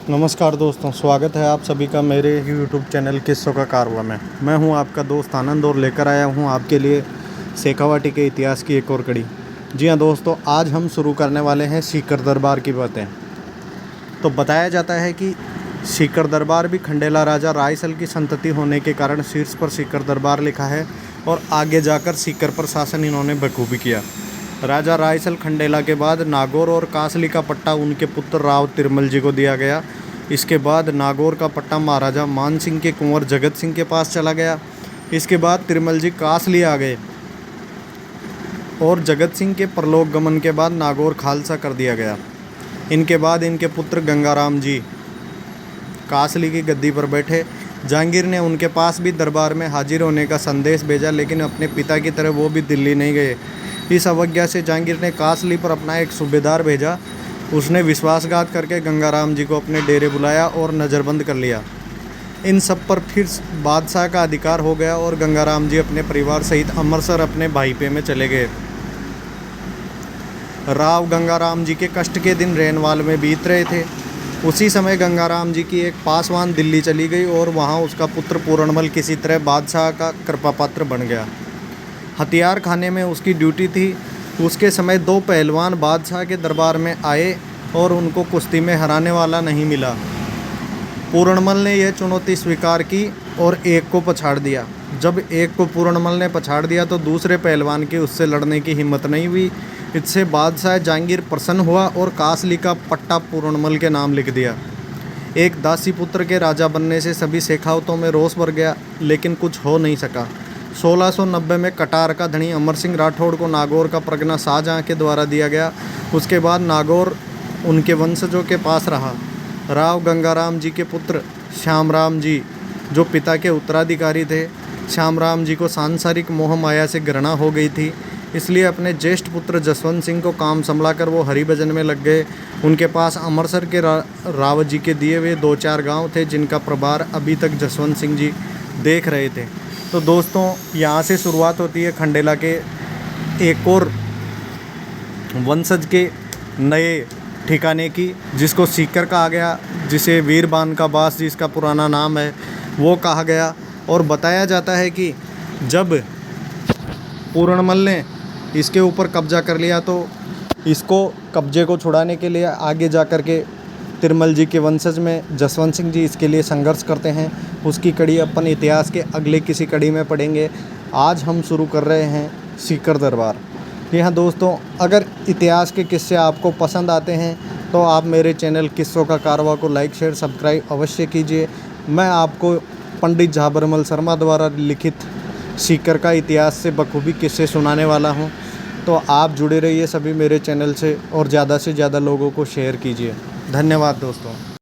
नमस्कार दोस्तों, स्वागत है आप सभी का मेरे YouTube चैनल किस्सों का कारवां में। मैं हूं आपका दोस्त आनंद और लेकर आया हूं आपके लिए शेखावाटी के इतिहास की एक और कड़ी। जी हां दोस्तों, आज हम शुरू करने वाले हैं सीकर दरबार की बातें। तो बताया जाता है कि सीकर दरबार भी खंडेला राजा रायसल की संतति होने के कारण शीर्ष पर सीकर दरबार लिखा है और आगे जाकर सीकर पर शासन इन्होंने बखूबी किया। राजा रायसल खंडेला के बाद नागौर और कासली का पट्टा उनके पुत्र राव तिरमल जी को दिया गया। इसके बाद नागौर का पट्टा महाराजा मान सिंह के कुंवर जगत सिंह के पास चला गया। इसके बाद तिरमल जी कासली आ गए और जगत सिंह के परलोक गमन के बाद नागौर खालसा कर दिया गया। इनके बाद इनके पुत्र गंगाराम जी कासली की गद्दी पर बैठे। जहांगीर ने उनके पास भी दरबार में हाजिर होने का संदेश भेजा, लेकिन अपने पिता की तरह वो भी दिल्ली नहीं गए। इस अवज्ञा से जहांगीर ने कासली पर अपना एक सूबेदार भेजा। उसने विश्वासघात करके गंगाराम जी को अपने डेरे बुलाया और नज़रबंद कर लिया। इन सब पर फिर बादशाह का अधिकार हो गया और गंगाराम जी अपने परिवार सहित अमृतसर अपने भाईपे में चले गए। राव गंगाराम जी के कष्ट के दिन रेनवाल में बीत रहे थे। उसी समय गंगाराम जी की एक पासवान दिल्ली चली गई और वहाँ उसका पुत्र पूरणमल किसी तरह बादशाह का कृपापात्र बन गया। हथियार खाने में उसकी ड्यूटी थी। उसके समय दो पहलवान बादशाह के दरबार में आए और उनको कुश्ती में हराने वाला नहीं मिला। पूरणमल ने यह चुनौती स्वीकार की और एक को पछाड़ दिया। जब एक को पूरणमल ने पछाड़ दिया तो दूसरे पहलवान की उससे लड़ने की हिम्मत नहीं हुई। इससे बादशाह जहांगीर प्रसन्न हुआ और कासली का पट्टा पूरणमल के नाम लिख दिया। एक दासी पुत्र के राजा बनने से सभी शेखावतों में रोष भर गया, लेकिन कुछ हो नहीं सका। 1690 में कटार का धनी अमर सिंह राठौड़ को नागौर का परगना शाहजहाँ के द्वारा दिया गया। उसके बाद नागौर उनके वंशजों के पास रहा। राव गंगाराम जी के पुत्र श्यामराम जी, जो पिता के उत्तराधिकारी थे, श्यामराम जी को सांसारिक मोह माया से घृणा हो गई थी, इसलिए अपने ज्येष्ठ पुत्र जसवंत सिंह को काम संभलाकर वो हरिभजन में लग गए। उनके पास अमृतसर के राव जी के दिए हुए 2-4 गांव थे, जिनका प्रभार अभी तक जसवंत सिंह जी देख रहे थे। तो दोस्तों, यहाँ से शुरुआत होती है खंडेला के एक और वंशज के नए ठिकाने की, जिसको सीकर कहा गया, जिसे वीरबान का बास जिसका पुराना नाम है वो कहा गया। और बताया जाता है कि जब पूरणमल ने इसके ऊपर कब्जा कर लिया तो इसको कब्जे को छुड़ाने के लिए आगे जा कर के तिरमल जी के वंशज में जसवंत सिंह जी इसके लिए संघर्ष करते हैं। उसकी कड़ी अपन इतिहास के अगले किसी कड़ी में पढ़ेंगे। आज हम शुरू कर रहे हैं सीकर दरबार। जी हाँ दोस्तों, अगर इतिहास के किस्से आपको पसंद आते हैं तो आप मेरे चैनल किस्सों का कारवां को लाइक शेयर सब्सक्राइब अवश्य कीजिए। मैं आपको पंडित झाबरमल शर्मा द्वारा लिखित सीकर का इतिहास से बखूबी किस्से सुनाने वाला हूँ। तो आप जुड़े रहिए सभी मेरे चैनल से और ज़्यादा से ज़्यादा लोगों को शेयर कीजिए। धन्यवाद दोस्तों।